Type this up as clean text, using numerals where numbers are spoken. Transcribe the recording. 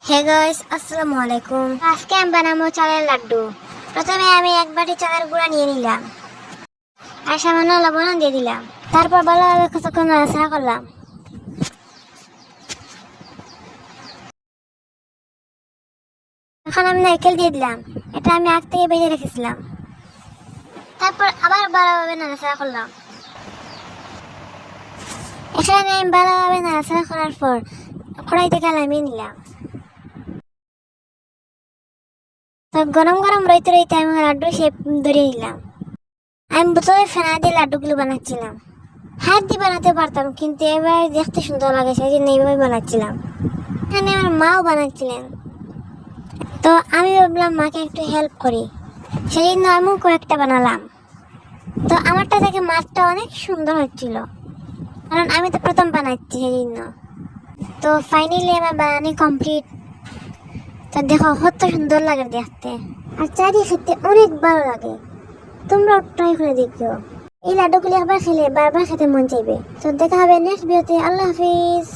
Hey guys, আসসালামু আলাইকুম। আজকে আমি বানাবো চালের লাড্ডু। প্রথমে আমি এক বাটি চালের গুঁড়া নিয়ে নিলাম আর সামান্য লবণ দিয়ে দিলাম। তারপর ভালোভাবে কিছুক্ষণ নাড়াচাড়া করলাম। এখন আমি নারকেল দিয়ে দিলাম, এটা আমি আগ থেকে ভেজে রেখেছিলাম। তারপর আবার ভালোভাবে নাড়াচাড়া করলাম। এখানে আমি ভালোভাবে নাড়াচাড়া করার পর কড়াই থেকে নামিয়ে নিলাম। তো গরম গরম রইতে রইতে আমি লাড্ডু শেপ ধরিয়ে নিলাম। আমি বোতলে ফেনা দিয়ে লাড্ডুগুলো বানাচ্ছিলাম। হাত দিয়ে বানাতে পারতাম, কিন্তু এবার দেখতে সুন্দর লাগে সেই জন্য এইভাবে বানাচ্ছিলাম। এখানে আমার মাও বানাচ্ছিলেন, তো আমি ভাবলাম মাকে একটু হেল্প করি, সেই জন্য আমিও কয়েকটা বানালাম। তো আমারটা থেকে মাছটা অনেক সুন্দর হচ্ছিল, কারণ আমি তো প্রথম বানাচ্ছি সেই জন্য। তো ফাইনালি আমার বানানি কমপ্লিট। তো দেখো কত সুন্দর লাগে দেখতে, আর চা দিয়ে খেতে অনেক ভালো লাগে। তোমরাও ট্রাই করে দেখো। এই লাড্ডুগুলি আবার খেলে বারবার খেতে মন চাইবে। তো দেখা হবে নেক্সট ভিডিওতে। আল্লাহ হাফিজ।